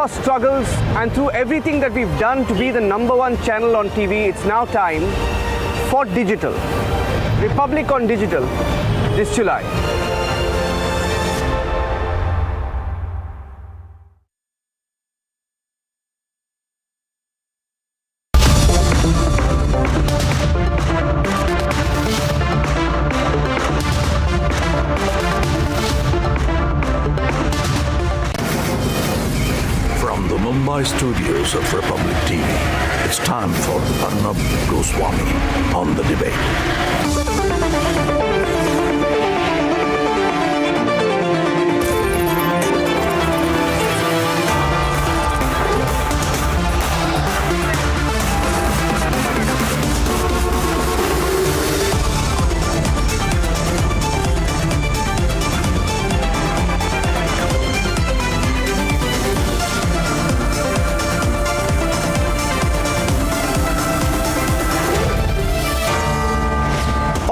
Our struggles and through everything that we've done to be the #1 channel on TV, it's now time for digital. Republic on Digital this July. From the Mumbai studios of Republic TV, it's time for Arnabs Debate on the debate.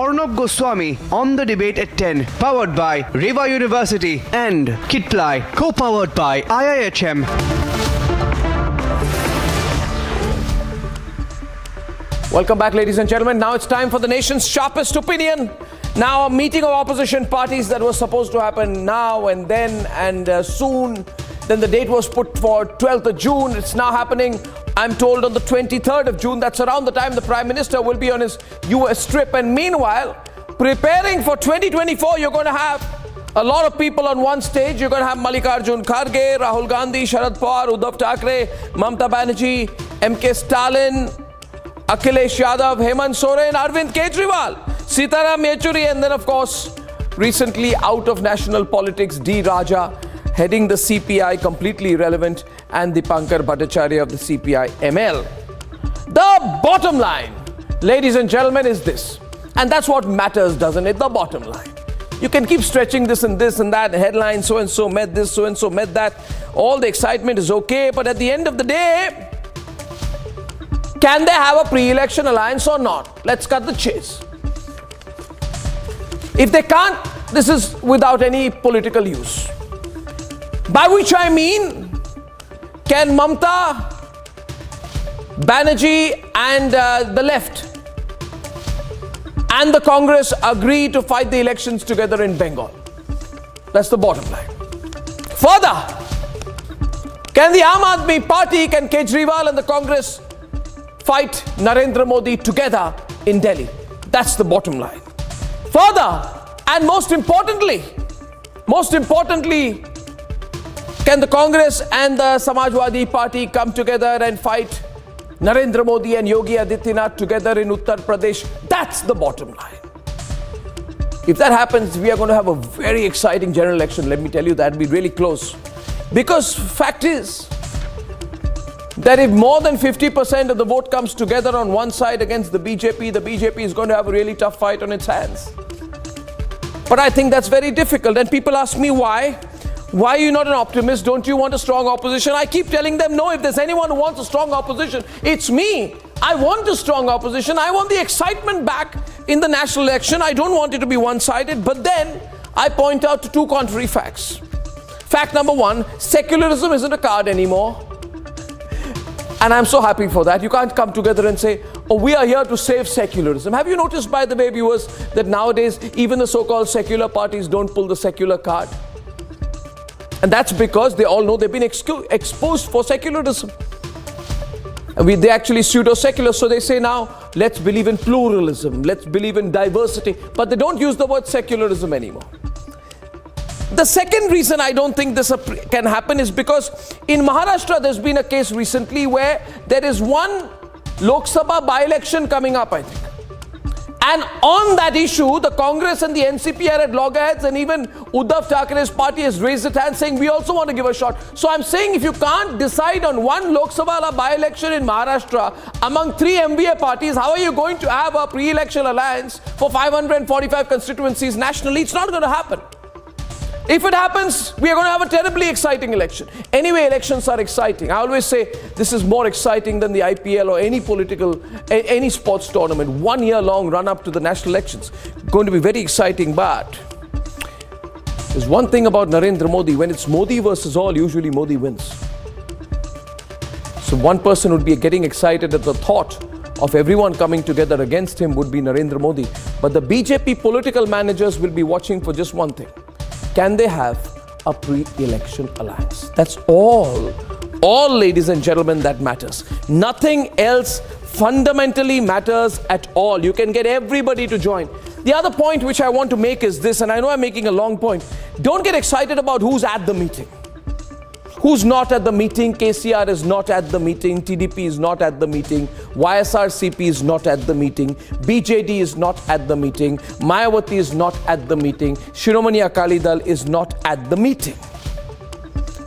Arnab Goswami on the debate at 10, powered by Reva University and Kitply, co-powered by IIHM. Welcome back, ladies and gentlemen. Now it's time for the nation's sharpest opinion. Now, a meeting of opposition parties that was supposed to happen now and then and soon. Then the date was put for 12th of June. It's now happening, I'm told, on the 23rd of June. That's around the time the Prime Minister will be on his US trip. And meanwhile, preparing for 2024, you're going to have a lot of people on one stage. You're going to have Mallikarjun Kharge, Rahul Gandhi, Sharad Pawar, Uddhav Thackeray, Mamata Banerjee, MK Stalin, Akhilesh Yadav, Hemant Soren, Arvind Kejriwal, Sitaram Yechuri, and then, of course, recently out of national politics, D. Raja, heading the CPI, completely irrelevant, and Dipankar Bhattacharya of the CPI ML. The bottom line, ladies and gentlemen, is this. And that's what matters, doesn't it? The bottom line. You can keep stretching this and that, headline, so-and-so met this, so-and-so met that. All the excitement is okay, but at the end of the day, can they have a pre-election alliance or not? Let's cut the chase. If they can't, this is without any political use. By which I mean, can Mamata Banerjee and the left and the Congress agree to fight the elections together in Bengal? That's the bottom line. Further, can the Aam Aadmi Party, can Kejriwal and the Congress fight Narendra Modi together in Delhi? That's the bottom line. Further, and most importantly, can the Congress and the Samajwadi Party come together and fight Narendra Modi and Yogi Adityanath together in Uttar Pradesh? That's the bottom line. If that happens, we are going to have a very exciting general election. Let me tell you, that will be really close. Because fact is that if more than 50% of the vote comes together on one side against the BJP is going to have a really tough fight on its hands. But I think that's very difficult. And people ask me why. Why are you not an optimist? Don't you want a strong opposition? I keep telling them, no, if there's anyone who wants a strong opposition, it's me. I want a strong opposition. I want the excitement back in the national election. I don't want it to be one-sided. But then I point out two contrary facts. Fact number one, secularism isn't a card anymore. And I'm so happy for that. You can't come together and say, oh, we are here to save secularism. Have you noticed, by the way, viewers, that nowadays even the so-called secular parties don't pull the secular card? And that's because they all know they've been exposed for secularism. And they actually pseudo-secular, so they say now, let's believe in pluralism, let's believe in diversity, but they don't use the word secularism anymore. The second reason I don't think this can happen is because in Maharashtra, there's been a case recently where there is one Lok Sabha by-election coming up, I think. And on that issue, the Congress and the NCP are at loggerheads, and even Uddhav Thackeray's party has raised its hand saying, we also want to give a shot. So I'm saying, if you can't decide on one Lok Sabha by-election in Maharashtra among three MVA parties, how are you going to have a pre-election alliance for 545 constituencies nationally? It's not going to happen. If it happens, we are going to have a terribly exciting election. Anyway, elections are exciting. I always say this is more exciting than the IPL or any sports tournament. 1 year long run up to the national elections. Going to be very exciting, but there's one thing about Narendra Modi. When it's Modi versus all, usually Modi wins. So one person would be getting excited at the thought of everyone coming together against him would be Narendra Modi. But the BJP political managers will be watching for just one thing. Can they have a pre-election alliance? That's all, ladies and gentlemen, that matters. Nothing else fundamentally matters at all. You can get everybody to join. The other point which I want to make is this, and I know I'm making a long point. Don't get excited about who's at the meeting. Who's not at the meeting? KCR is not at the meeting. TDP is not at the meeting. YSRCP is not at the meeting. BJD is not at the meeting. Mayawati is not at the meeting. Shiromani Akali Dal is not at the meeting.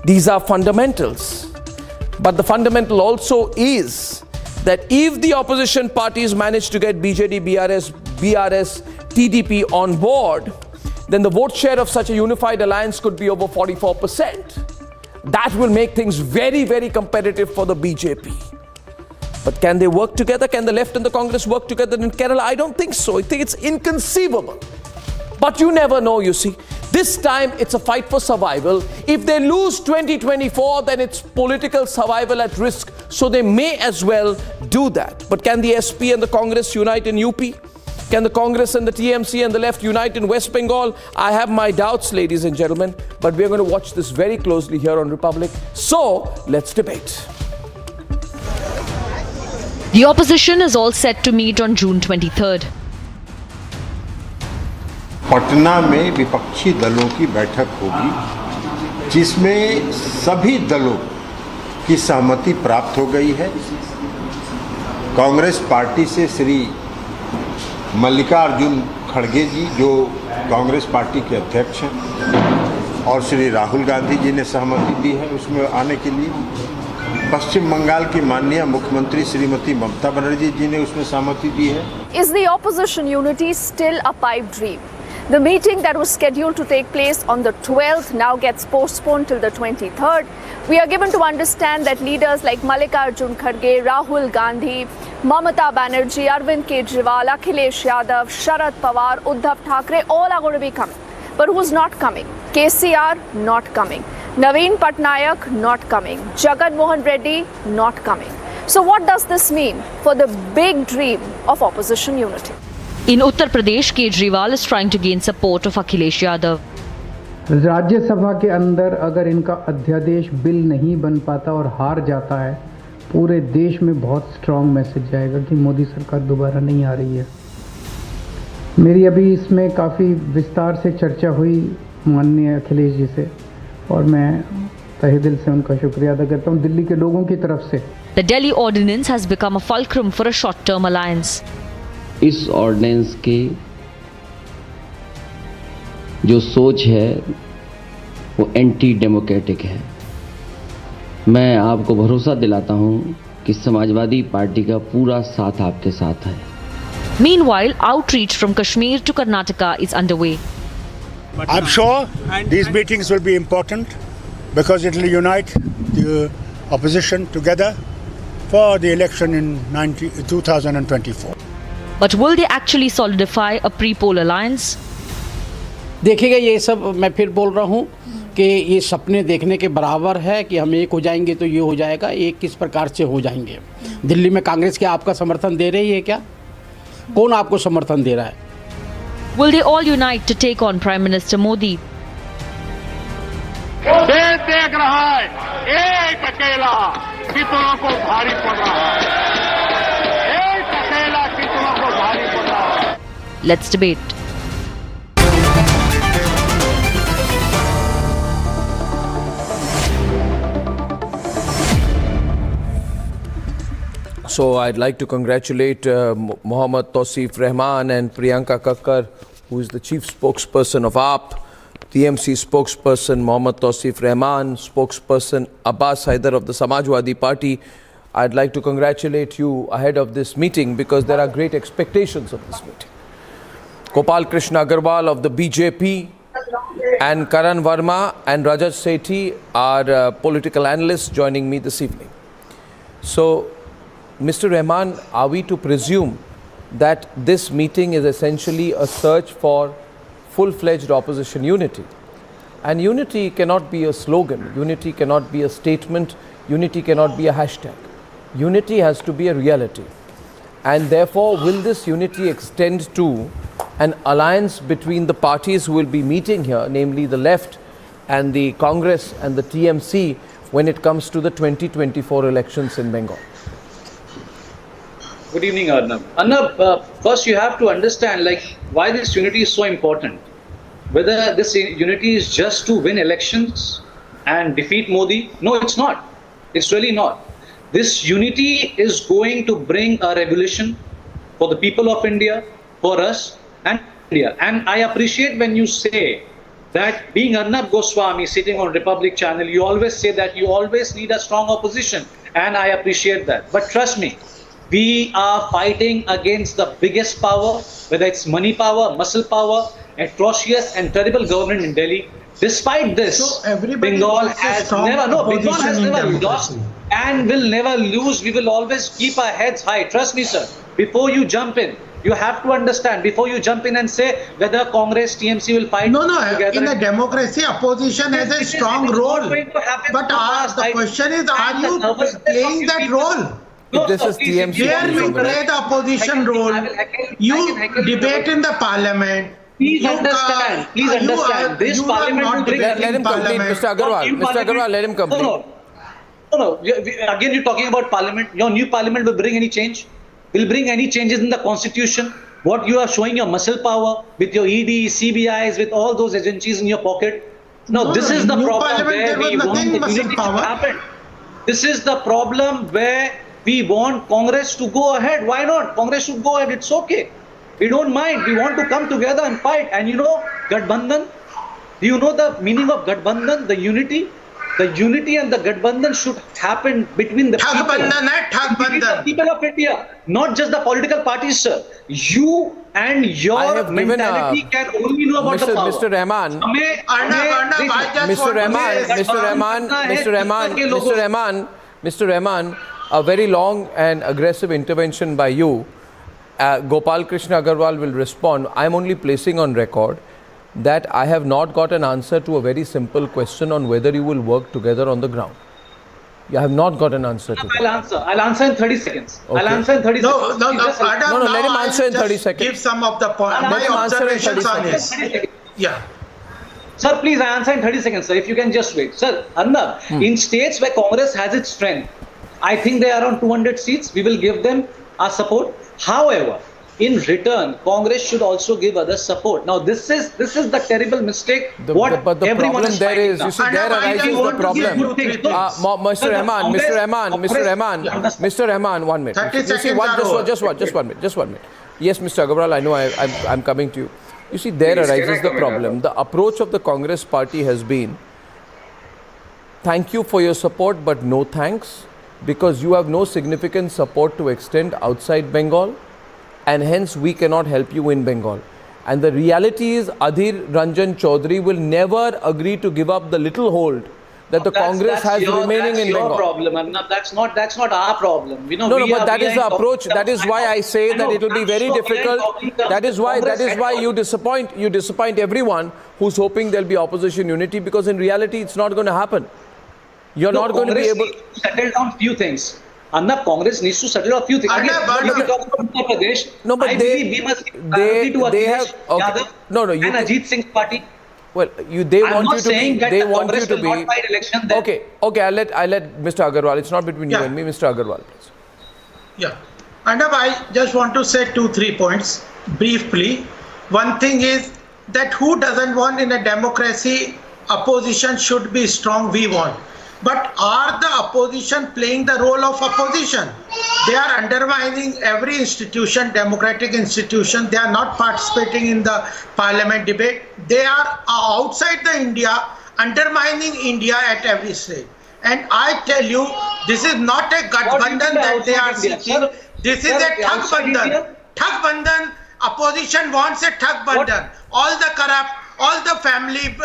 These are fundamentals. But the fundamental also is that if the opposition parties manage to get BJD, BRS, TDP on board, then the vote share of such a unified alliance could be over 44%. That will make things very, very competitive for the BJP. But can they work together? Can the left and the Congress work together in Kerala? I don't think so. I think it's inconceivable. But you never know, you see. This time, it's a fight for survival. If they lose 2024, then it's political survival at risk. So they may as well do that. But can the SP and the Congress unite in UP? Can the Congress and the TMC and the left unite in West Bengal? I have my doubts, ladies and gentlemen, but we're going to watch this very closely here on Republic. So, let's debate. The opposition is all set to meet on June 23rd. Patna में विपक्षी दलों की बैठक होगी जिसमें सभी दलों की सहमति प्राप्त हो गई है। कांग्रेस पार्टी से श्री मल्लिकार्जुन खड़गे जी जो कांग्रेस पार्टी के अध्यक्ष हैं और श्री राहुल गांधी जी ने सहमति दी है उसमें आने के लिए। पश्चिम बंगाल की माननीय मुख्यमंत्री श्रीमती ममता बनर्जी जी ने उसमें सहमति दी है। Is the opposition unity still a pipe dream? The meeting that was scheduled to take place on the 12th now gets postponed till the 23rd. We are given to understand that leaders like Mallikarjun Kharge, Rahul Gandhi, Mamata Banerjee, Arvind Kejriwal, Akhilesh Yadav, Sharad Pawar, Uddhav Thackeray, all are going to be coming. But who's not coming? KCR not coming. Naveen Patnaik not coming. Jagan Mohan Reddy not coming. So what does this mean for the big dream of opposition unity? In Uttar Pradesh, Kejriwal is trying to gain support of Akhilesh Yadav. Rajya Sabha के अंदर अगर इनका अध्यादेश bill नहीं बन पाता और हार जाता है, पूरे देश में बहुत स्ट्रॉन्ग मैसेज जाएगा कि मोदी सरकार दोबारा नहीं आ रही है। मेरी अभी इसमें काफ़ी विस्तार से चर्चा हुई माननीय अखिलेश जी से और मैं तहे दिल से उनका शुक्रिया अदा करता हूँ दिल्ली के लोगों की तरफ से। The Delhi ordinance has become a fulcrum for a short-term alliance. इस ऑर्डिनेंस की जो सोच है वो एंटी डेमोक्रेटिक है। मैं आपको भरोसा दिलाता हूं कि समाजवादी पार्टी का पूरा साथ आपके साथ है। Meanwhile, outreach from Kashmir to Karnataka is underway. I'm sure these meetings will be important because it will unite the opposition together for the election in 2024. But will they actually solidify a pre-poll alliance? देखिएगा ये सब मैं फिर बोल रहा हूँ कि ये सपने देखने के बराबर है कि हम एक हो जाएंगे तो ये हो जाएगा, एक किस प्रकार से हो जाएंगे। दिल्ली में कांग्रेस क्या आपका समर्थन दे रही है क्या? कौन आपको समर्थन दे रहा है? Will they all unite to take on Prime Minister Modi? देश देख रहा है एक अकेला कितनों को भारी पड़ रहा है। एक अकेला कितनों को भारी पड़ रहा है। Let's debate. So I'd like to congratulate Mohammad Tausif Rahman and Priyanka Kakkar, who is the chief spokesperson of AAP, TMC spokesperson Mohammad Tausif Rahman, spokesperson Abbas Haider of the Samajwadi Party. I'd like to congratulate you ahead of this meeting because there are great expectations of this meeting. Gopal Krishna Agarwal of the BJP and Karan Verma and Rajat Sethi are political analysts joining me this evening. So, Mr. Rahman, are we to presume that this meeting is essentially a search for full-fledged opposition unity? And unity cannot be a slogan, unity cannot be a statement, unity cannot be a hashtag. unity has to be a reality. And therefore, will this unity extend to an alliance between the parties who will be meeting here, namely the left and the Congress and the TMC, when it comes to the 2024 elections in Bengal? Good evening, Arnab. Arnab, first you have to understand why this unity is so important. Whether this unity is just to win elections and defeat Modi, no, it's not. It's really not. This unity is going to bring a revolution for the people of India, for us and India. And I appreciate when you say that being Arnab Goswami sitting on Republic channel, you always say that you always need a strong opposition. And I appreciate that. But trust me, we are fighting against the biggest power, whether it's money power, muscle power, atrocious and terrible government in Delhi. Despite this, Bengal has never lost and will never lose. We will always keep our heads high. Trust me, sir. Before you jump in, you have to understand, before you jump in and say whether Congress, TMC will fight together. In a democracy, opposition has a strong role. But the question is, are you playing that role? If this is TMC, here you play the opposition role. You debate in the parliament. Please understand. This parliament will bring. Let him complete, Mr. Agarwal. Mr. Agarwal, let him complete. No. Again, you're talking about parliament. Your new parliament will bring any change? Will bring any changes in the constitution? What you are showing your muscle power with your ED, CBIs, with all those agencies in your pocket? No, this is the problem where we want the unity to happen. This is the problem where we want Congress to go ahead. Why not? Congress should go ahead. It's okay. We don't mind. We want to come together and fight. And you know, Gadbandhan, do you know the meaning of Gadbandhan? The unity? The unity and the Gadbandhan should happen between the people of India, not just the political parties, sir. You and your mentality can only know about the power. Mr. Rahman, a very long and aggressive intervention by you. Gopal Krishna Agarwal will respond. I am only placing on record that I have not got an answer to a very simple question on whether you will work together on the ground. You have not got an answer to that. I'll answer in 30 seconds. Okay. I'll answer in 30 seconds. No, let him answer in 30 seconds. Give some of the points. My observations on this. Yeah. Sir, please, I answer in 30 seconds, sir, if you can just wait. Sir, Arnab, in states where Congress has its strength, I think they are around 200 seats. We will give them our support. However, in return, Congress should also give others support. Now, this is the terrible mistake. But the problem there is, you see, there arises the problem. Mr. Rahman, 1 minute. You see, just 1 minute. Yes, Mr. Agarwal, I know I'm coming to you. You see, there arises the problem. The approach of the Congress party has been, thank you for your support, but no thanks, because you have no significant support to extend outside Bengal, and hence we cannot help you in Bengal. And the reality is, Adhir Ranjan Chaudhary will never agree to give up the little hold that the Congress has remaining in Bengal. That's your problem, Arnab. That's not our problem. You know, but that is the approach. That is why I say that it will be very difficult. That is why you disappoint everyone who's hoping there'll be opposition unity, because in reality it's not going to happen. You're not going to be able to settle down few things. Arnab, Congress needs to settle a few things. They have and Ajit Singh's party. Well, they want you to be. Okay. I'll let Mr. Agarwal. It's not between you and me, Mr. Agarwal, please. Yeah, Arnab, I just want to say 2-3 points briefly. One thing is that who doesn't want in a democracy opposition should be strong? We want. But are the opposition playing the role of opposition? They are undermining every institution, democratic institution. They are not participating in the parliament debate. They are outside the India, undermining India at every stage. And I tell you, this is not a Gadbandhan that they are seeking. This is a Thug-bandhan. Thug-bandhan, opposition wants a Thug-bandhan. All the corrupt, all the family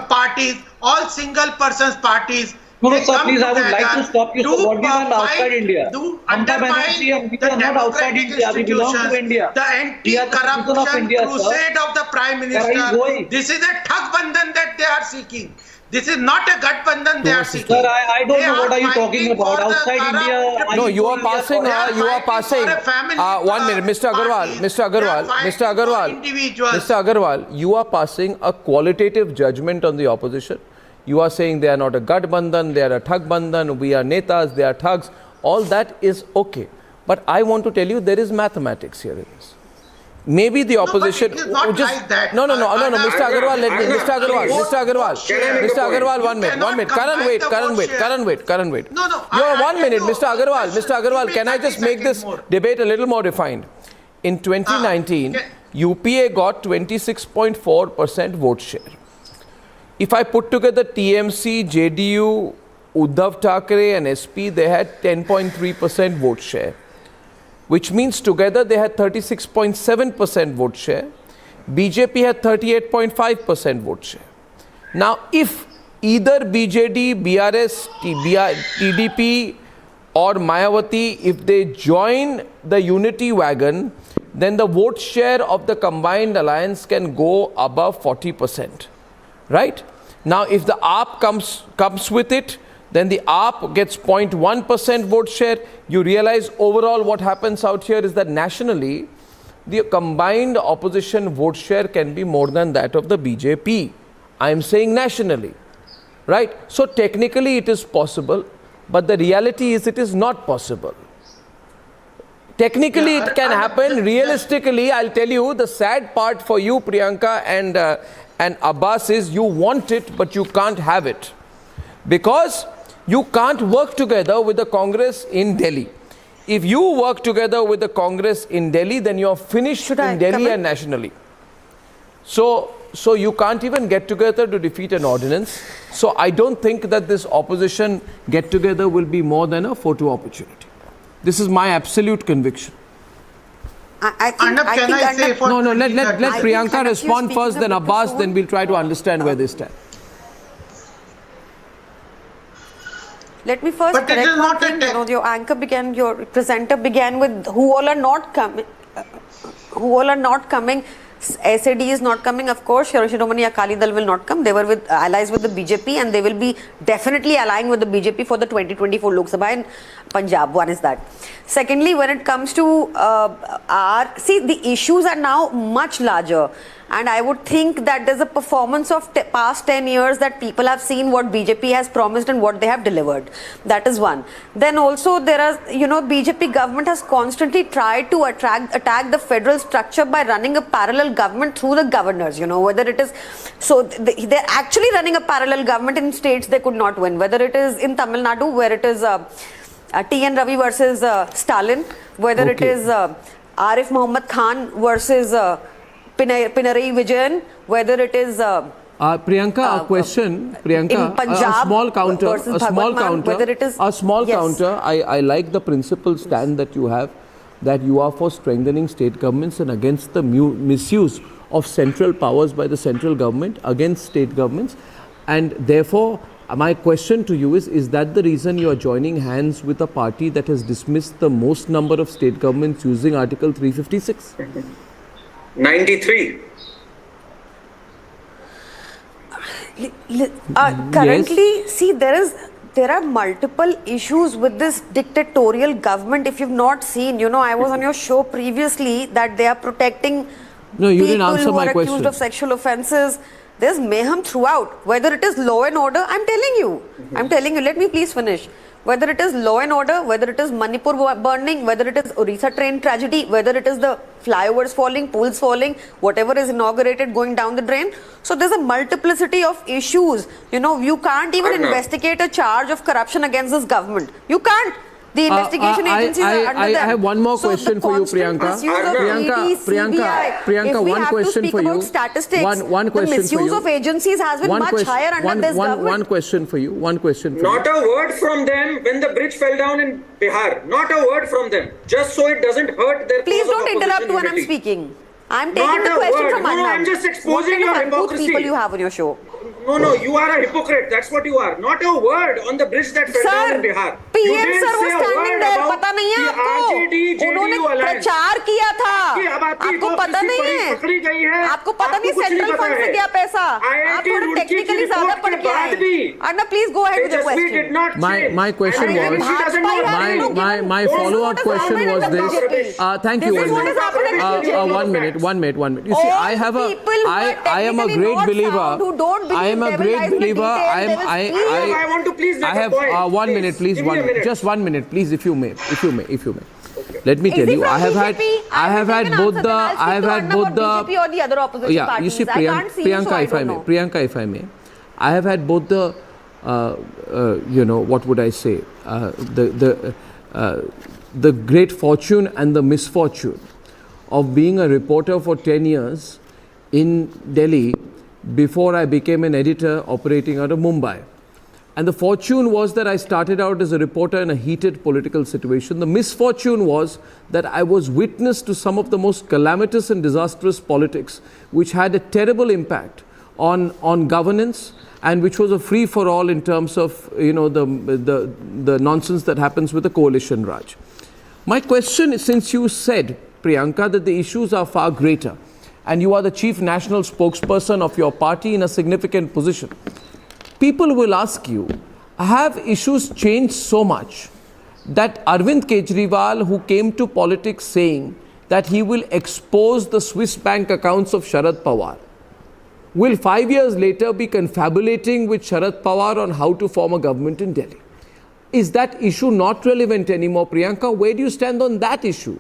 parties, all single persons parties. No, sir, please, I would like to stop you. So what do you want outside India? Undermine the democratic institutions, the anti-corruption crusade of the Prime Minister. This is a Thug-bandhan that they are seeking. This is not a Gathbandhan they are seeking. Sir, I don't know what are you talking about. Outside India... No, you are passing, 1 minute, Mr. Agarwal, you are passing a qualitative judgment on the opposition. You are saying they are not a Gathbandhan, they are a Thagbandhan, we are Netas, they are Thugs. All that is okay. But I want to tell you there is mathematics here in this. Maybe the opposition Mr. Agarwal, Mr. Agarwal, 1 minute. Karan, wait. No. You're 1 minute, Mr. Agarwal, can I just make this debate a little more refined? In 2019, UPA got 26.4% vote share. If I put together TMC, JDU, Uddhav Thackeray and SP, they had 10.3% vote share, which means together they had 36.7% vote share. BJP had 38.5% vote share. Now, if either BJD, BRS, TDP or Mayawati, if they join the unity wagon, then the vote share of the combined alliance can go above 40%. Right? Now, if the AAP comes with it, then the AAP gets 0.1% vote share. You realize overall what happens out here is that nationally, the combined opposition vote share can be more than that of the BJP. I am saying nationally, right? So technically it is possible, but the reality is it is not possible. Technically it can happen. Realistically, I'll tell you, the sad part for you, Priyanka and Abbas, is you want it, but you can't have it. Because you can't work together with the Congress in Delhi. If you work together with the Congress in Delhi, then you're finished in Delhi and nationally. So you can't even get together to defeat an ordinance. So I don't think that this opposition get together will be more than a photo opportunity. This is my absolute conviction. Let Priyanka respond first, then Abbas, then we'll try to understand where they stand. Let me first correct one thing. Your presenter began with who all are not coming. SAD is not coming, of course. Shiromani Akali Dal will not come. They were with allies with the BJP, and they will be definitely allying with the BJP for the 2024 Lok Sabha in Punjab. One is that. Secondly, when it comes to the issues are now much larger, and I would think that there's a performance of past 10 years that people have seen what BJP has promised and what they have delivered. That is one. Then also there are, BJP government has constantly tried to attack the federal structure by running a parallel government through the governors, whether it is, so they're actually running a parallel government in states they could not win, whether it is in Tamil Nadu, where it is T.N. Ravi versus Stalin, whether it is Arif Muhammad Khan versus Pinarayi Vijayan, whether it is Priyanka, a question. Priyanka, Punjab, a small counter. Yes. I like the principal stand that you have, that you are for strengthening state governments and against the misuse of central powers by the central government against state governments. And therefore, my question to you is that the reason you are joining hands with a party that has dismissed the most number of state governments using Article 356? 93. Currently, see, there are multiple issues with this dictatorial government. If you've not seen, I was on your show previously that they are protecting people who are accused of sexual offences. There's mayhem throughout. Whether it is law and order, I'm telling you, let me please finish. Whether it is law and order, whether it is Manipur burning, whether it is Orissa train tragedy, whether it is the flyovers falling, pools falling, whatever is inaugurated going down the drain. So there's a multiplicity of issues. You can't even investigate a charge of corruption against this government. You can't. The investigation agencies are under them. I have one more question for you, Priyanka. Priyanka, one question for you. One question for you. The misuse of agencies has been much higher under this government. One question for you. Not a word from them when the bridge fell down in Bihar. Not a word from them. Just so it doesn't hurt their Please cause of don't interrupt opposition when I'm unity. speaking. I'm taking the question from Arnab. I'm just exposing your hypocrisy. People you have on your show. No, you are a hypocrite. That's what you are. Not a word on the bridge that fell down in Bihar. PM sir was standing there. पता नहीं है आपको? उन्होंने प्रचार किया था. आपको पता नहीं है? आपको पता नहीं सेंट्रल फंड से गया पैसा? आप थोड़ा टेक्निकली ज़्यादा पढ़ के आए. Arnab, please go ahead with your question. My question was, my follow-up question was this. Thank you. 1 minute. You see, I am a great believer. I am a great believer. I want to please make a point. 1 minute, please. Just 1 minute, please, if you may. Let me tell you, I have had both the BJP or the other opposition yeah. parties. You see, I can't see Priyanka, if I may, I have had both the what would I say, the great fortune and the misfortune of being a reporter for 10 years in Delhi before I became an editor operating out of Mumbai. And the fortune was that I started out as a reporter in a heated political situation. The misfortune was that I was witness to some of the most calamitous and disastrous politics, which had a terrible impact on governance, and which was a free-for-all in terms of the nonsense that happens with the coalition Raj. My question is, since you said, Priyanka, that the issues are far greater, and you are the chief national spokesperson of your party in a significant position, people will ask you, have issues changed so much that Arvind Kejriwal, who came to politics saying that he will expose the Swiss bank accounts of Sharad Pawar, will 5 years later be confabulating with Sharad Pawar on how to form a government in Delhi? Is that issue not relevant anymore, Priyanka? Where do you stand on that issue?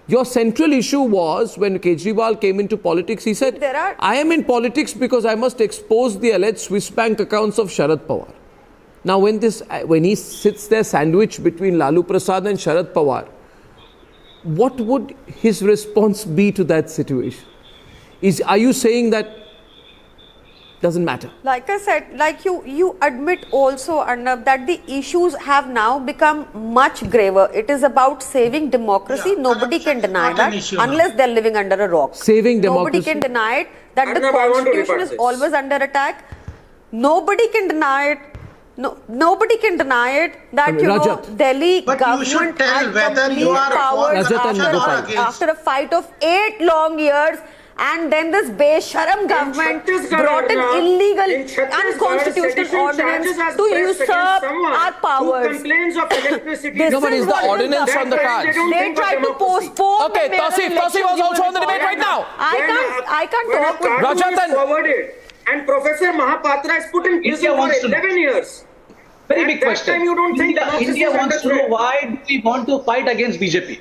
Your central issue was when Kejriwal came into politics, he said, I am in politics because I must expose the alleged Swiss bank accounts of Sharad Pawar. Now, when he sits there sandwiched between Lalu Prasad and Sharad Pawar, what would his response be to that situation? Are you saying that doesn't matter? Like I said, like you admit also, Arnab, that the issues have now become much graver. It is about saving democracy. Yeah, nobody can deny that unless they're living under a rock. Saving democracy. Nobody can deny it that Arnab, the constitution is always under attack. Nobody can deny it. No, nobody can deny it that Delhi government had complete powers after a fight of 8 long years. And then this Besharam government brought an illegal, unconstitutional ordinance to usurp our powers. No, but is the ordinance on the cards? They tried to postpone. Okay, Tausif was also on the debate right now. I can't talk with Rajatan. And Professor Mahapatra is put in prison for 11 years. Very big question. You don't think India wants to know why do we want to fight against BJP?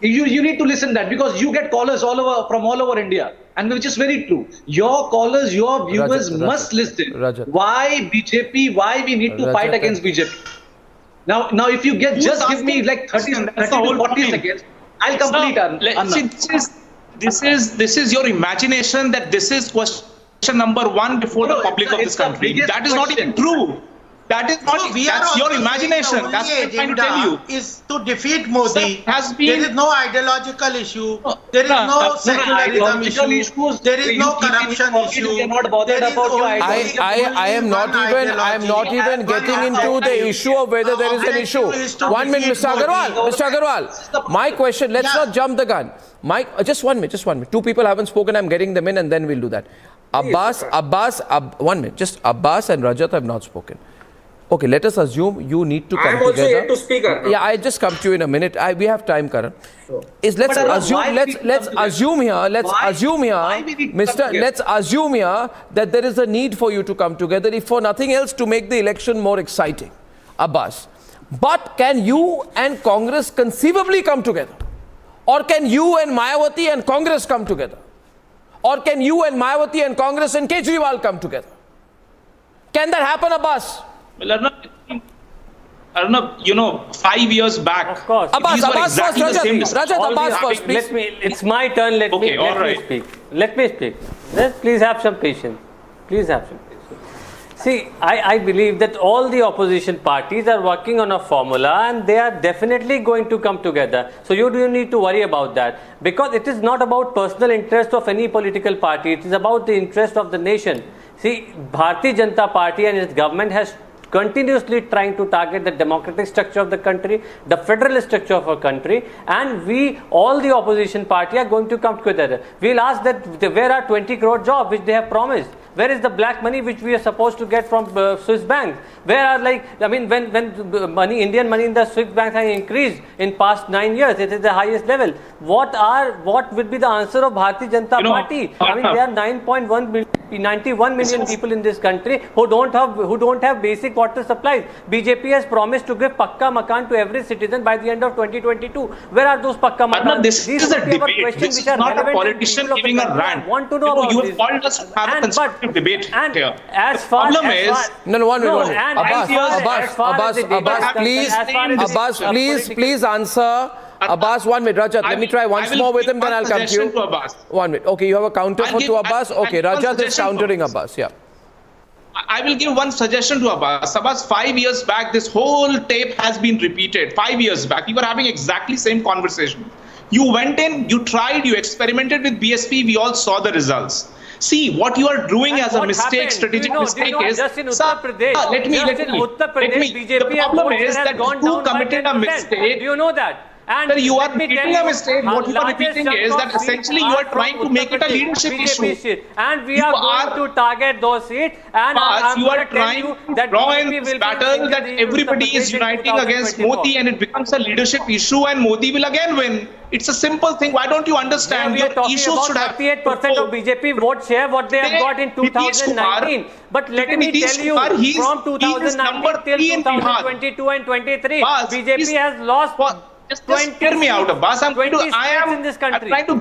You need to listen that because you get callers from all over India, and which is very true. Your callers, your viewers must listen. Why BJP? Why we need to fight against BJP? Now, if you just give me like 30 to 40 seconds, I'll complete. This is your imagination that this is question number 1 before the public of this country. That is not even true. That is not. That's your imagination. That's what I'm trying to tell you. Is to defeat Modi. There is no ideological issue. There is no secularism issue. There is no corruption issue. I am not even getting into the issue of whether there is an issue. 1 minute, Mr. Agarwal. My question. Let's not jump the gun. Just 1 minute. 2 people haven't spoken. I'm getting them in, and then we'll do that. Abbas. 1 minute. Just Abbas and Rajat have not spoken. Okay, let us assume you need to come together. I am also yet to speak. Yeah, I just come to you in a minute. We have time, Karan. Let's assume here that there is a need for you to come together, if for nothing else to make the election more exciting. Abbas. But can you and Congress conceivably come together? Or can you and Mayawati and Congress come together? Or can you and Mayawati and Congress and Kejriwal come together? Can that happen, Abbas? Well, Arnab, 5 years back, of course. Abbas first, Rajat, Abbas first, please. It's my turn. Let me speak. Please have some patience. See, I believe that all the opposition parties are working on a formula and they are definitely going to come together. So you don't need to worry about that, because it is not about personal interest of any political party. It is about the interest of the nation. See, Bharatiya Janata Party and its government has continuously trying to target the democratic structure of the country, the federalist structure of our country, and we, all the opposition party, are going to come together. We'll ask that where are 20 crore jobs which they have promised? Where is the black money which we are supposed to get from Swiss banks? Where are, when money, Indian money in the Swiss banks has increased in past 9 years, it is the highest level. What will be the answer of Bharatiya Janata Party? There are 91 million people in this country who don't have basic water supplies. BJP has promised to give pakka makan to every citizen by the end of 2022. Where are those pakka makan? This is a debate. This is not a politician giving a rant. Want to know about you this. have called us to have a constructive debate here. As far problem as is one minute. Abbas, please answer. Abbas, 1 minute. Rajat, let me try once more with him, then I'll come to you. 1 minute. Okay, you have a counter to Abbas? Okay, Rajat is countering Abbas, yeah. I will give one suggestion to Abbas. Abbas, 5 years back, this whole tape has been repeated. 5 years back, we were having exactly same conversation. You went in, you tried, you experimented with BSP, we all saw the results. See, what you are doing as a mistake, strategic mistake is, let me. The problem is that you committed a mistake. Do you know that? And sir, you are repeating a mistake. What you are repeating is that essentially you are trying to make it a leadership issue. And we are going to target those seats. And you are trying to draw in this battle that everybody is uniting against Modi and it becomes a leadership issue and Modi will again win. It's a simple thing. Why don't you understand? Your issues should have 38% of BJP vote share what they have got in 2019. But let me tell you, from 2019 till 2022 and 23, BJP has lost. Just hear me out, Abbas. I'm trying to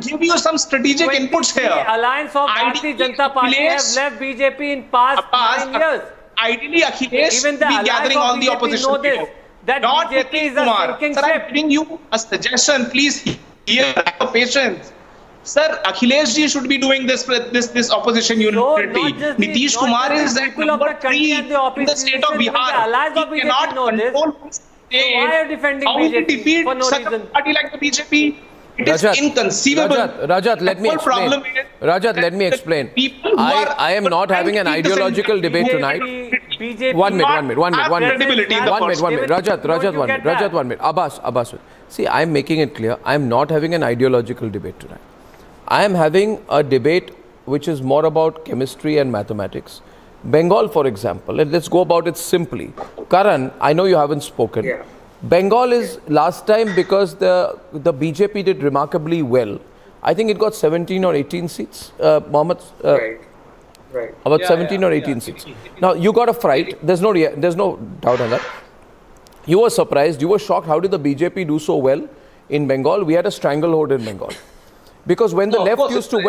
give you some strategic inputs here. The alliance of Bharatiya Janata Party have left BJP in past 9 years. Ideally, Akhilesh will be gathering all the opposition people. That not BJP is a sinking ship. I'm giving you a suggestion. Please hear, have patience. Sir, Akhilesh ji should be doing this opposition unity. Nitish Kumar is at number 3 in the state of Bihar. He cannot control. Why are you defending BJP for no reason? Party like the BJP, it is inconceivable. Rajat, let me explain. Rajat, let me explain. I am not having an ideological debate tonight. One minute. Rajat, 1 minute. Abbas. See, I am making it clear. I am not having an ideological debate tonight. I am having a debate which is more about chemistry and mathematics. Bengal, for example, and let's go about it simply. Karan, I know you haven't spoken. Yeah. Bengal is last time because the BJP did remarkably well. I think it got 17 or 18 seats, Mohammed. Right. About 17 or 18 seats. Now, you got a fright. There's no doubt on that. You were surprised. You were shocked. How did the BJP do so well in Bengal? We had a stranglehold in Bengal. Because when the left used to,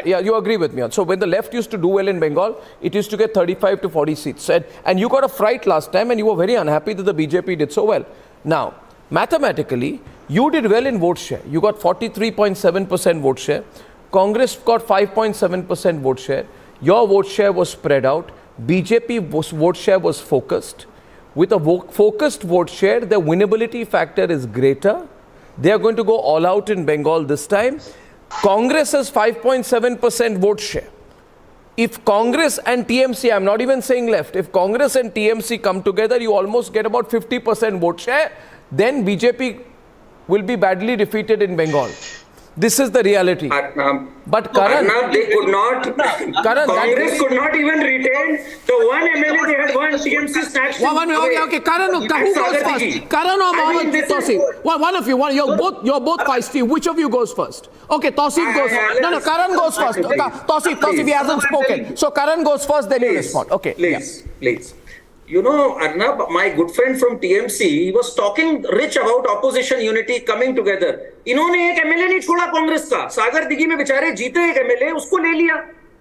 you agree with me. So when the left used to do well in Bengal, it used to get 35 to 40 seats. And you got a fright last time and you were very unhappy that the BJP did so well. Now, mathematically, you did well in vote share. You got 43.7% vote share. Congress got 5.7% vote share. Your vote share was spread out. BJP vote share was focused. With a focused vote share, the winnability factor is greater. They are going to go all out in Bengal this time. Congress has 5.7% vote share. If Congress and TMC, I'm not even saying left, if Congress and TMC come together, you almost get about 50% vote share. Then BJP will be badly defeated in Bengal. This is the reality. But Karan, they could not. Congress could not even retain the one MLA they had won. TMC snatched. Okay. Karan, who goes first? Karan or Mohammed Tausif? One of you. You're both feisty. Which of you goes first? Okay, Tausif goes. No, Karan goes first. Tausif, he hasn't spoken. So Karan goes first. Then you respond. Okay. Please. You know, Arnab, my good friend from TMC, he was talking rich about opposition unity coming together. इन्होंने एक MLA नहीं छोड़ा कांग्रेस का. सागर दिघी में बेचारे जीते एक MLA, उसको ले लिया.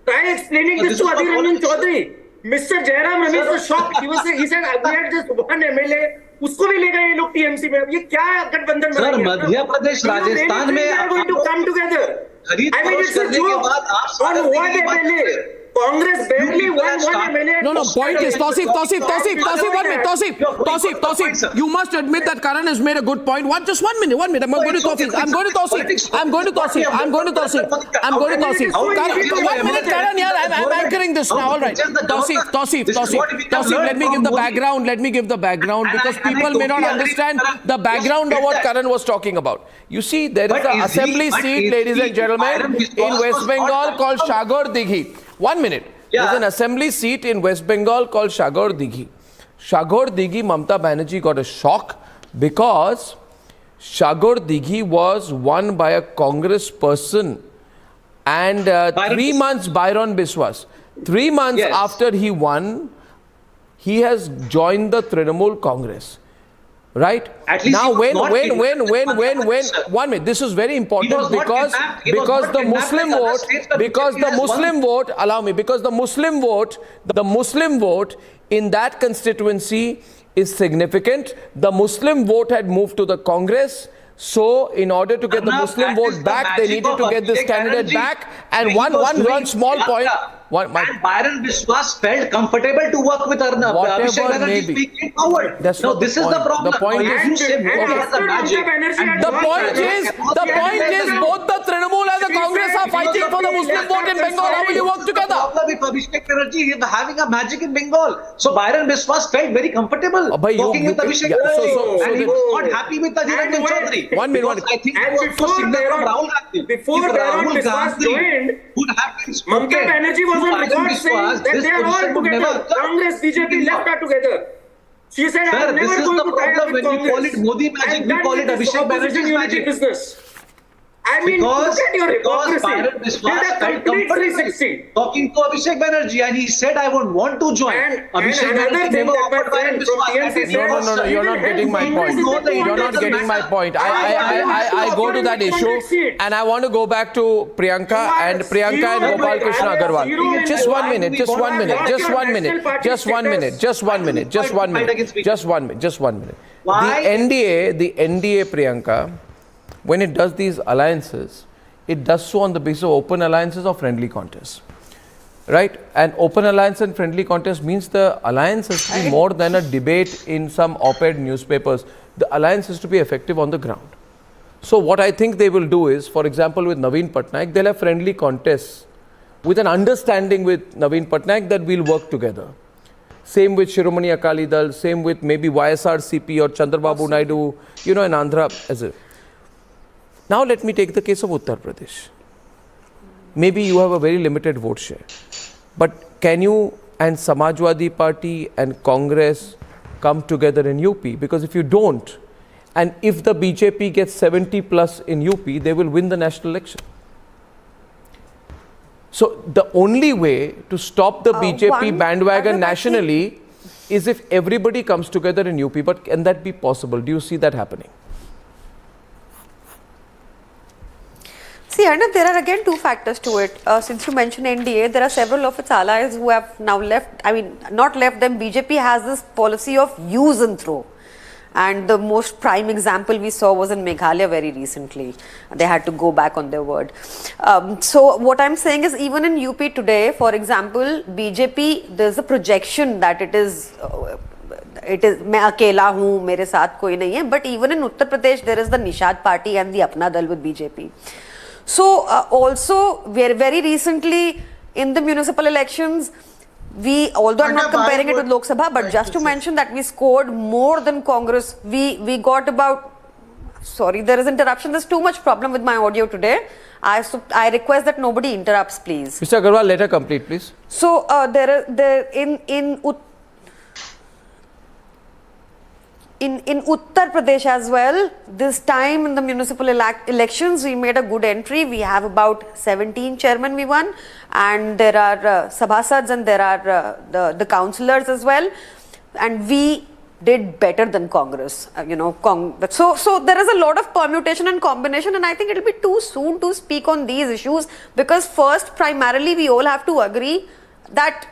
Try explaining this to Adhir Ranjan Chaudhary. Mr. Jairam Ramesh was shocked. He said, we had just one MLA. उसको भी ले गए ये लोग टीएमसी में. अब ये क्या गठबंधन बना सर, मध्य प्रदेश राजस्थान में are going to come together. I mean, it's a joke. On what MLA? Congress barely won one MLA. No, point is, Tausif, 1 minute, Tausif, you must admit that Karan has made a good point. Just 1 minute, I'm going to Tausif. 1 minute, Karan, I'm anchoring this now, all right. Tausif, let me give the background, because people may not understand the background of what Karan was talking about. You see, there is an assembly seat, ladies and gentlemen, in West Bengal called Shagor Dighi. 1 minute. There's an assembly seat in West Bengal called Shagor Dighi. Shagor Dighi, Mamata Banerjee got a shock because Shagor Dighi was won by a Congress person, and 3 months, Byron Biswas, 3 months after he won, he has joined the Trinamool Congress. Right? Now, when, 1 minute, this is very important because the Muslim vote in that constituency is significant. The Muslim vote had moved to the Congress. So, in order to get the Muslim vote back, they needed to get this candidate back. And one small point. And Byron Biswas felt comfortable to work with Arnab. Whatever may be. This is the problem. The point is both the Trinamool and the Congress are fighting for the Muslim vote in Bengal. How will you work together? With Abhishek Banerjee having a magic in Bengal. So Byron Biswas felt very comfortable working with Abhishek Banerjee. And he was not happy with Adhiranjan Chaudhary. 1 minute. I think before Byron Biswas joined, Mamata Banerjee was on record saying that they are all together. Congress, BJP left are together. She said, Sir, I'm never this is going the to tie up problem with when we call Congress. it Modi magic, we call it Abhishek Banerjee's magic. Business. I mean, look at your hypocrisy. Byron Biswas Did a felt complete comfortable 360. talking to Abhishek Banerjee, and he said, I would want to join. Abhishek Banerjee never offered Byron Biswas. No, you're not getting my point. You're not getting my point. I go to that issue, and I want to go back to Priyanka and Gopal Krishna Agarwal. Just 1 minute. The NDA, Priyanka, when it does these alliances, it does so on the basis of open alliances or friendly contests. Right? And open alliance and friendly contest means the alliance has to be more than a debate in some op-ed newspapers. The alliance has to be effective on the ground. So what I think they will do is, for example, with Naveen Patnaik, they'll have friendly contests with an understanding with Naveen Patnaik that we'll work together. Same with Shiromani Akali Dal, same with maybe YSRCP or Chandrababu Naidu, in Andhra. Now let me take the case of Uttar Pradesh. Maybe you have a very limited vote share. But can you and Samajwadi Party and Congress come together in UP? Because if you don't, and if the BJP gets 70 plus in UP, they will win the national election. So the only way to stop the BJP bandwagon nationally is if everybody comes together in UP. But can that be possible? Do you see that happening? See, Arnab, there are again two factors to it. Since you mentioned NDA, there are several of its allies who have now left, not left them. BJP has this policy of use and throw. And the most prime example we saw was in Meghalaya very recently. They had to go back on their word. So what I'm saying is, even in UP today, for example, BJP, there's a projection that it is मैं अकेला हूँ, मेरे साथ कोई नहीं है. But even in Uttar Pradesh, there is the Nishad party and the Apna Dal with BJP. So also, very recently in the municipal elections, although I'm not comparing it with Lok Sabha, but just to mention that we scored more than Congress. We got about, sorry, there is interruption. There's too much problem with my audio today. I request that nobody interrupts, please. Mr. Agarwal, let her complete, please. So in Uttar Pradesh as well, this time in the municipal elections, we made a good entry. We have about 17 chairmen we won, and there are sabhasads and there are the councillors as well, and we did better than Congress. So there is a lot of permutation and combination, and I think it will be too soon to speak on these issues, because first, primarily, we all have to agree that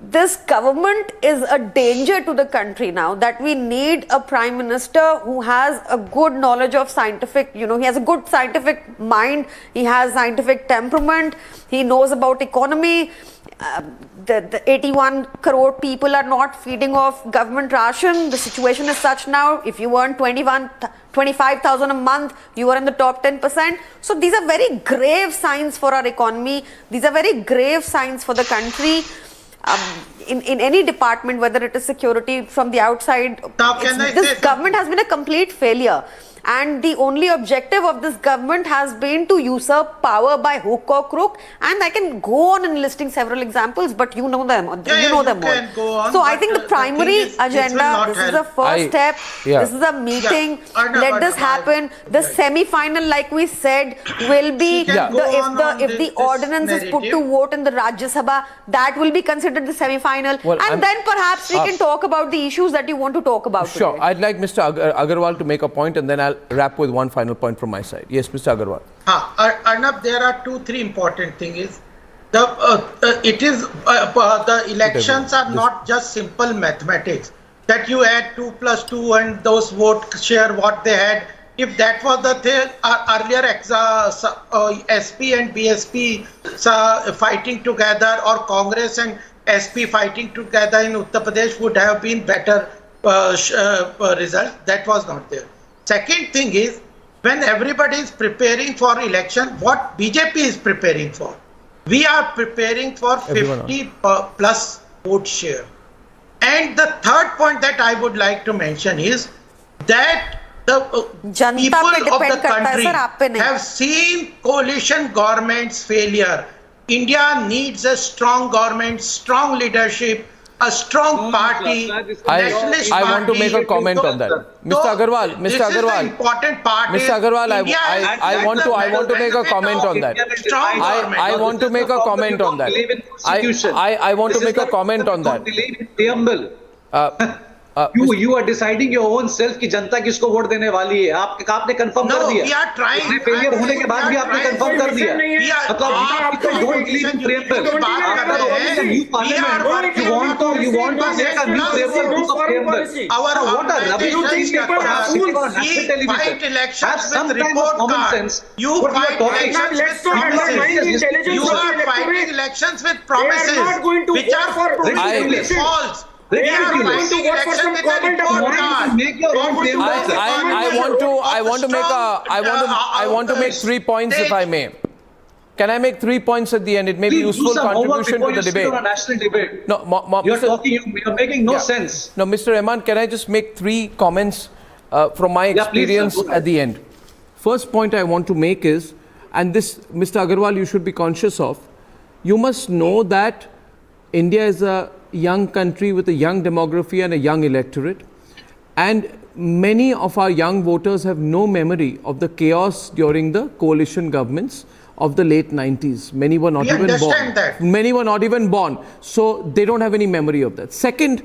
this government is a danger to the country now, that we need a prime minister who has a good knowledge of scientific, he has a good scientific mind, he has scientific temperament, he knows about economy. The 81 crore people are not feeding off government ration. The situation is such now, if you earn 25,000 a month, you are in the top 10%. So these are very grave signs for our economy. These are very grave signs for the country. In any department, whether it is security from the outside, this government has been a complete failure. And the only objective of this government has been to usurp power by hook or crook. And I can go on enlisting several examples, but you know them. You know them all. So I think the primary agenda, this is the first step. This is a meeting. Let this happen. The semi-final, like we said, will be if the ordinance is put to vote in the Rajya Sabha, that will be considered the semi-final. And then perhaps we can talk about the issues that you want to talk about. Sure. I'd like Mr. Agarwal to make a point, and then I'll wrap with one final point from my side. Yes, Mr. Agarwal. Arnab, there are 2-3 important things. The elections are not just simple mathematics that you add 2 plus 2 and those votes share what they had. If that was the thing, earlier SP and BSP fighting together, or Congress and SP fighting together in Uttar Pradesh would have been better result. That was not there. Second thing is, when everybody is preparing for election, what BJP is preparing for? We are preparing for 50 plus vote share. And the third point that I would like to mention is that the people of the country have seen coalition government's failure. India needs a strong government, strong leadership, a strong party, nationalist I want to make a comment on that. Mr. Agarwal, this is the important part. Mr. Agarwal, I want to make a comment on that. I want to make a comment on that. I want to make a comment on that. You are deciding your own self कि जनता किसको vote देने वाली है. आपने confirm कर दिया. We are trying. Failure होने के बाद भी आपने कंफर्म कर दिया. मतलब आप don't believe in preamble. आप new parliament. You want to make a new preamble of preamble. What a rubbish thing that perhaps people on national television have some kind of common sense. You fight elections with promises. You are fighting elections with promises which are false. I want to make 3 points, if I may. Can I make 3 points at the end? It may be useful contribution to the debate. On a national debate. No, you're making no sense. No, Mr. Rahman, can I just make 3 comments from my experience at the end? First point I want to make is, and this, Mr. Agarwal, you should be conscious of, you must know that India is a young country with a young demography and a young electorate, and many of our young voters have no memory of the chaos during the coalition governments of the late 90s. Many were not even born. Many were not even born, so they don't have any memory of that. Second,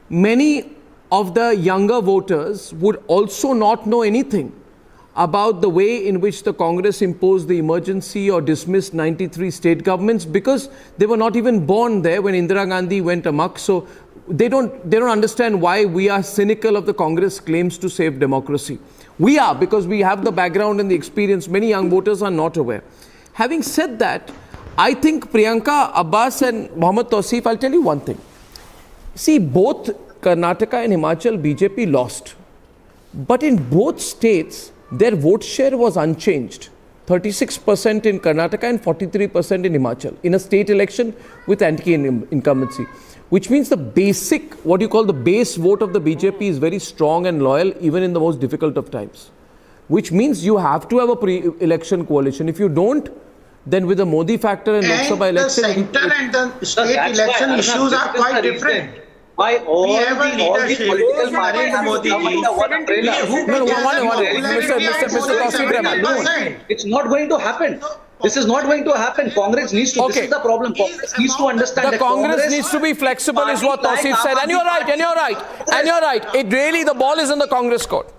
many of the younger voters would also not know anything about the way in which the Congress imposed the emergency or dismissed 93 state governments, because they were not even born there when Indira Gandhi went amok. So they don't understand why we are cynical of the Congress claims to save democracy. We are, because we have the background and the experience. Many young voters are not aware. Having said that, I think Priyanka, Abbas and Mohammad Tausif, I'll tell you one thing. See, both Karnataka and Himachal, BJP lost. But in both states, their vote share was unchanged. 36% in Karnataka and 43% in Himachal in a state election with anti-incumbency. Which means the basic, what you call the base vote of the BJP is very strong and loyal even in the most difficult of times. Which means you have to have a pre-election coalition. If you don't, then with the Modi factor and Lok Sabha election... the center and the state election issues are quite different. Why all the political parties have come under one umbrella? It's not going to happen. This is not going to happen. Congress needs to. This is the problem. Congress needs to understand. The Congress needs to be flexible, is what Tausif said. And you're right. It really, the ball is in the Congress court.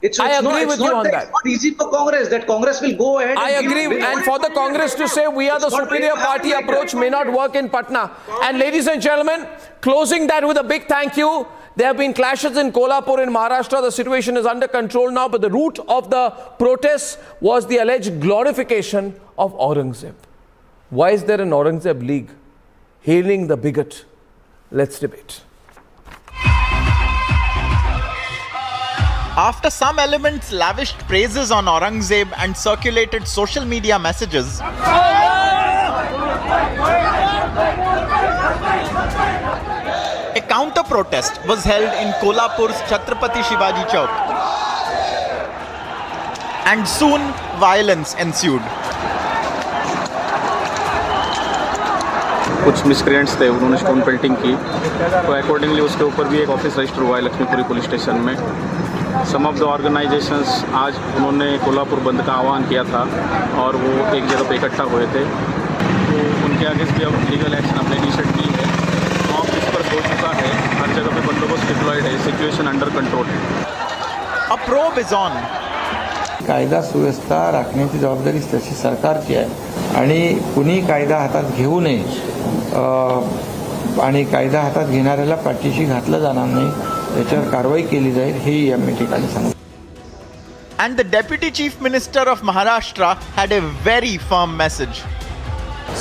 I agree with you on that. It's not easy for Congress that Congress will go ahead. I agree, and for the Congress to say we are the superior party approach may not work in Patna. And ladies and gentlemen, closing that with a big thank you. There have been clashes in Kolapur in Maharashtra. The situation is under control now, but the root of the protests was the alleged glorification of Aurangzeb. Why is there an Aurangzeb League hailing the bigot? Let's debate. After some elements lavished praises on Aurangzeb and circulated social media messages, a counter-protest was held in Kolapur's Chhatrapati Shivaji Chowk, and soon violence ensued. कुछ miscreants थे, उन्होंने stone pelting की, तो accordingly उसके ऊपर भी एक office register हुआ है लक्ष्मीपुरी पुलिस स्टेशन में. सम ऑफ द ऑर्गेनाइजेशंस आज उन्होंने कोल्हापुर बंद का आह्वान किया था और वो एक जगह पे इकट्ठा हुए थे, तो उनके आगे भी अब लीगल एक्शन अपने इनिशिएट की है. मॉब डिस्पर्स हो चुका है, हर जगह पे बंदोबस्त डिप्लॉयड है, सिचुएशन अंडर कंट्रोल है. A probe is on. कायदा सुव्यवस्था राखण्याची जबाबदारी तशी सरकारची आहे आणि कुणी कायदा हातात घेऊ नये आणि कायदा हातात घेणाऱ्याला पाठीशी घातलं जाणार नाही, याच्यावर कारवाई केली जाईल, हेही या ठिकाणी सांगतो. And the Deputy Chief Minister of Maharashtra had a very firm message.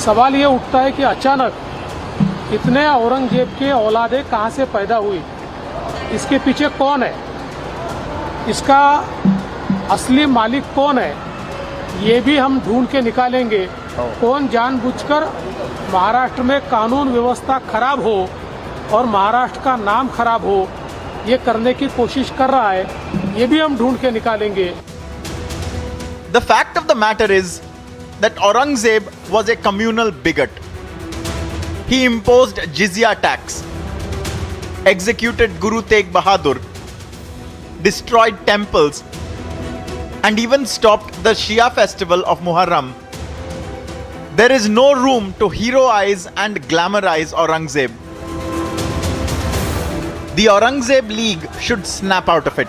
सवाल ये उठता है कि अचानक इतने औरंगजेब के औलादे कहाँ से पैदा हुई, इसके पीछे कौन है, इसका असली मालिक कौन है, ये भी हम ढूंढ के निकालेंगे. कौन जानबूझकर महाराष्ट्र में कानून व्यवस्था खराब हो और महाराष्ट्र का नाम खराब हो, ये करने की कोशिश कर रहा है, ये भी हम ढूंढ के निकालेंगे. The fact of the matter is that Aurangzeb was a communal bigot. He imposed jizya tax, executed Guru Tegh Bahadur, destroyed temples, and even stopped the Shia festival of Muharram. There is no room to heroize and glamorize Aurangzeb. The Aurangzeb League should snap out of it.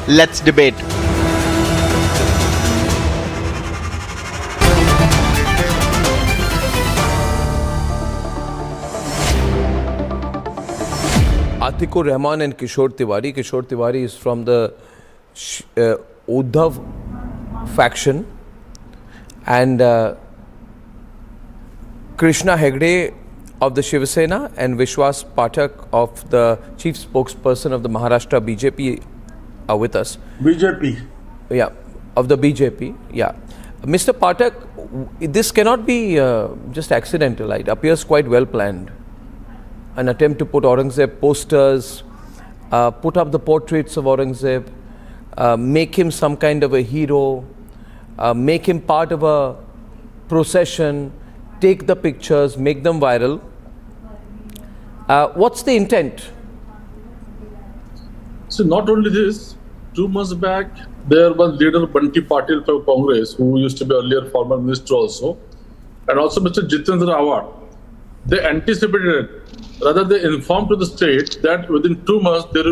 Let's debate. Atikur Rahman and Kishore Tiwari. Kishore Tiwari is from the Uddhav faction, and Krishna Hegde of the Shiv Sena and Vishwas Pathak of the chief spokesperson of the Maharashtra BJP are with us. BJP. Yeah, of the BJP. Yeah. Mr. Pathak, this cannot be just accidental. It appears quite well planned. An attempt to put Aurangzeb posters, put up the portraits of Aurangzeb, make him some kind of a hero, make him part of a procession, take the pictures, make them viral. What's the intent? So not only this, 2 months back, there was leader Banti Patil from Congress, who used to be earlier former minister also, and also Mr. Jitendra Awad. They anticipated, rather they informed to the state that within 2 months there